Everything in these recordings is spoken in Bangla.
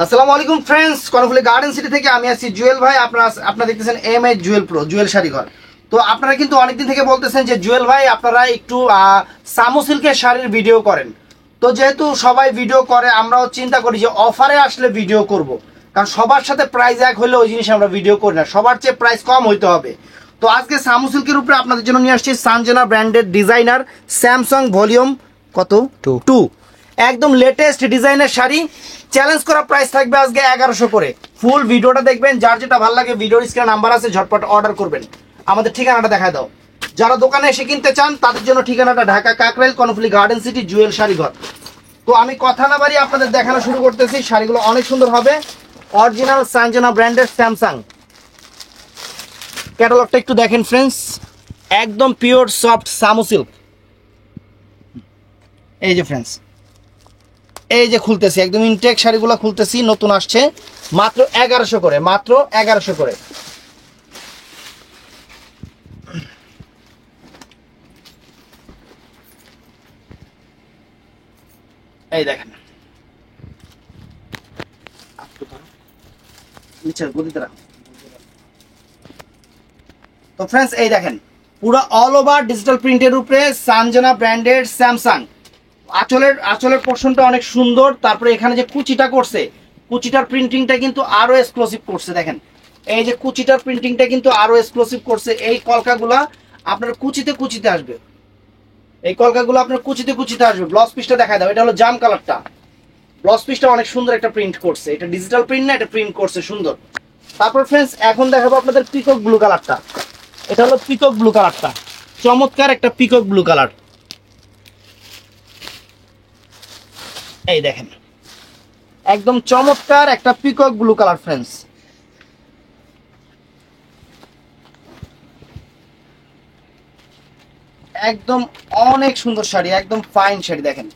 আসসালামু আলাইকুম ফ্রেন্ডস, কর্ণফুলী গার্ডেন সিটি থেকে আমি আছি জুয়েল ভাই। আপনারা দেখতেছেন এমএ জুয়েল প্রো, জুয়েল শাড়িঘর। তো আপনারা কিন্তু অনেকদিন থেকে বলতেছেন যে জুয়েল ভাই আপনারা একটু সামু সিল্কের শাড়ির ভিডিও করেন। তো যেহেতু সবাই ভিডিও করে, আমরাও চিন্তা করি যে অফারে আসলে ভিডিও করব, কারণ সবার সাথে প্রাইস এক হলে ওই জিনিস আমরা ভিডিও করি না, সবার চেয়ে প্রাইস কম হইতে হবে। তো আজকে সামু সিল্কের উপরে আপনাদের জন্য নিয়ে আসছি সানজানা ব্র্যান্ডের ডিজাইনার স্যামসাং ভলিউম কত টু, একদম লেটেস্ট ডিজাইনের শাড়ি। চ্যালেঞ্জ করা প্রাইস থাকবে আজকে 1100 করে। ফুল ভিডিওটা দেখবেন, যার যেটা ভালো লাগে ভিডিওর স্ক্রিনে নাম্বার আছে, ঝটপট অর্ডার করবেন। আমাদের ঠিকানাটা দেখা দাও, যারা দোকানে এসে কিনতে চান তাদের জন্য ঠিকানাটা ঢাকা কাকরাইল, কর্ণফুলী গার্ডেন সিটি, জুয়েল শাড়িঘর। তো আমি কথা না বাড়িয়ে আপনাদের দেখানো শুরু করতেছি। শাড়িগুলো অনেক সুন্দর হবে, অরিজিনাল সানজানা ব্র্যান্ডের স্যামসাং। ক্যাটালগটা একটু দেখেন ফ্রেন্ডস, একদম পিওর সফট সামু সিল্ক। এই যে ফ্রেন্ডস, এই যে খুলতেছি, একদম ইনটেক শাড়িগুলো খুলতেছি, নতুন আসছে, মাত্র 1100 করে, মাত্র 1100 করে। এই দেখেন, তো ফ্রেন্ডস এই দেখেন, পুরো অল ওভার ডিজিটাল প্রিন্টের উপরে সানজানা ব্র্যান্ডের স্যামসাং। আঁচলের পোর্শনটা অনেক সুন্দর। তারপরে এখানে যে কুচিটা করছে, কুচিটার প্রিন্টিংটা কিন্তু আরো এক্সক্লুসিভ করছে। দেখেন, এই যে কুচিটার প্রিন্টিংটা কিন্তু আরো এক্সক্লুসিভ করছে। এই কলকাগুলা আপনার কুচিতে কুচিতে আসবে, এই কলকাগুলো আপনার কুচিতে কুচিতে আসবে। ব্লাউজ পিসটা দেখা দাও, এটা হলো জাম কালারটা। ব্লাউজ পিসটা অনেক সুন্দর একটা প্রিন্ট করছে, এটা ডিজিটাল প্রিন্ট না, এটা প্রিন্ট করছে সুন্দর। তারপর ফ্রেন্ডস এখন দেখাবো আপনাদের পিকক ব্লু কালারটা। এটা হলো পিকক ব্লু কালারটা, চমৎকার একটা পিকক ব্লু কালার। এই দেখেন, একদম চমৎকার একটা পিকক ব্লু কালার ফ্রেন্ডস। একদম অনেক সুন্দর শাড়ি, একদম ফাইন শাড়ি। দেখেন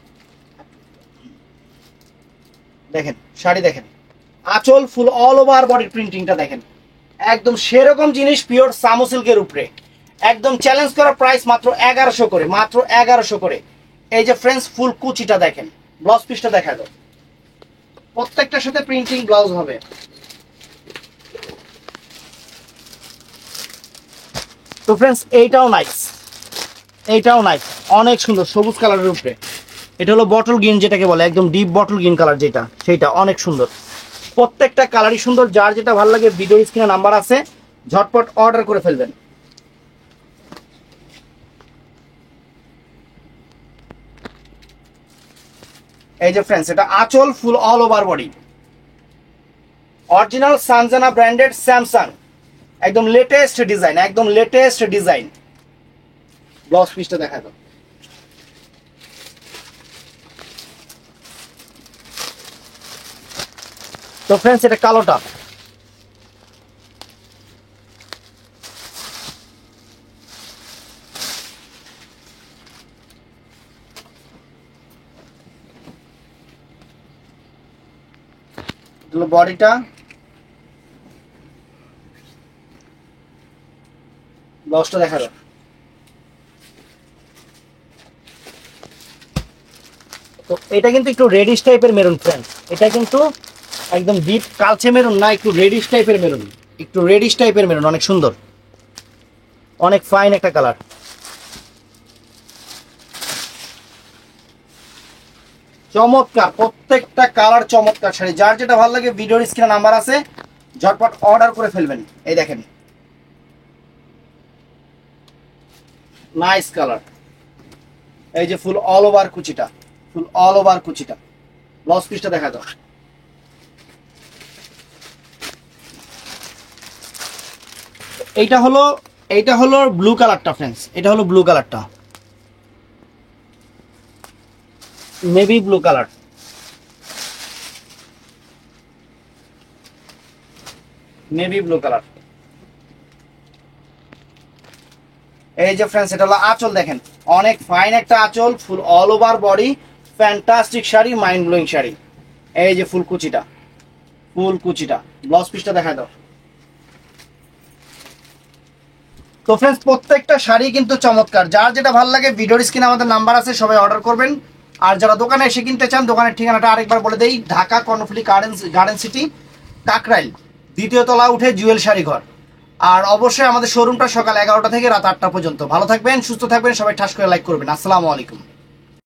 দেখেন শাড়ি দেখেন, আঁচল ফুল অল ওভার বডির প্রিন্টিংটা দেখেন, একদম সেরকম জিনিস পিওর সামু সিল্কের উপরে। একদম চ্যালেঞ্জ করা প্রাইস মাত্র 1100 করে, মাত্র 1100 করে। এই যে ফ্রেন্ডস ফুল কুচিটা দেখেন, ব্লাউজ পিসটা দেখা দাও, প্রত্যেকটার সাথে প্রিন্টিং ব্লাউজ হবে। তো ফ্রেন্ডস এইটাও নাইস, এইটাও নাইস, অনেক সুন্দর সবুজ কালারের উপরে। এটা হলো বটল গ্রিন, যেটাকে বলে একদম ডিপ বটল গ্রিন কালার, যেটা সেইটা অনেক সুন্দর। প্রত্যেকটা কালারই সুন্দর, যার যেটা ভালো লাগে ভিডিও স্ক্রিনে নাম্বার আছে, ঝটপট অর্ডার করে ফেলবেন। এই যে ফ্রেন্ডস, এটা আঁচল ফুল all over body, original Sanjana branded Samsung, একদম লেটেস্ট ডিজাইন, একদম লেটেস্ট ডিজাইন। ব্লাউজ পিসটা দেখা দাও। তো ফ্রেন্ডস এটা কালোটা, বডিটা, ব্লাউজটা দেখা দাও। তো এটা কিন্তু একটু রেডিশ টাইপের মেরুন ফ্রেন্ডস, এটা কিন্তু একদম ডিপ কালচে মেরুন না, একটু রেডিশ টাইপের মেরুন, একটু রেডিশ টাইপের মেরুন, অনেক সুন্দর, অনেক ফাইন একটা কালার। চমৎকার, প্রত্যেকটা কালার চমৎকার শাড়ি। যার যেটা ভালো লাগে ভিডিওর স্ক্রিনে নাম্বার আছে, ঝটপট অর্ডার করে ফেলবেন। এই দেখেন নাইস কালার। এই যে ফুল অল ওভার কুচিটা, ফুল অল ওভার কুচিটা। ব্লাউজ পিসটা দেখা দাও। এইটা হলো, এইটা হলো ব্লু কালারটা ফ্রেন্ডস, এটা হলো ব্লু কালারটা, navy blue colour. Navy blue colour. এই যে ফ্রেন্ডস এটা হলো আঁচল, দেখেন অনেক ফাইন একটা আঁচল, ফুল all over body, fantastic sari, mind blowing sari. এই যে ফুল কুচিটা, ফুল কুচিটা। ব্লাউজ পিসটা দেখা দাও। তো ফ্রেন্ডস প্রত্যেকটা শাড়ি কিন্তু চমৎকার, যার যেটা ভালো লাগে ভিডিওর স্ক্রিনে আমাদের নাম্বার আছে, সবাই অর্ডার করবেন। আর যারা দোকানে এসে কিনতে চান, দোকানের ঠিকানাটা আরেকবার বলে দেই, ঢাকা কর্ণফুলী গার্ডেন সিটি, কাকরাইল, 2য় তলা উঠে জুয়েল শাড়িঘর। আর অবশ্যই আমাদের শোরুমটা সকাল 11টা থেকে রাত 8টা পর্যন্ত। ভালো থাকবেন, সুস্থ থাকবেন, সবাই ঠাস করে লাইক করবেন। আসসালামু আলাইকুম।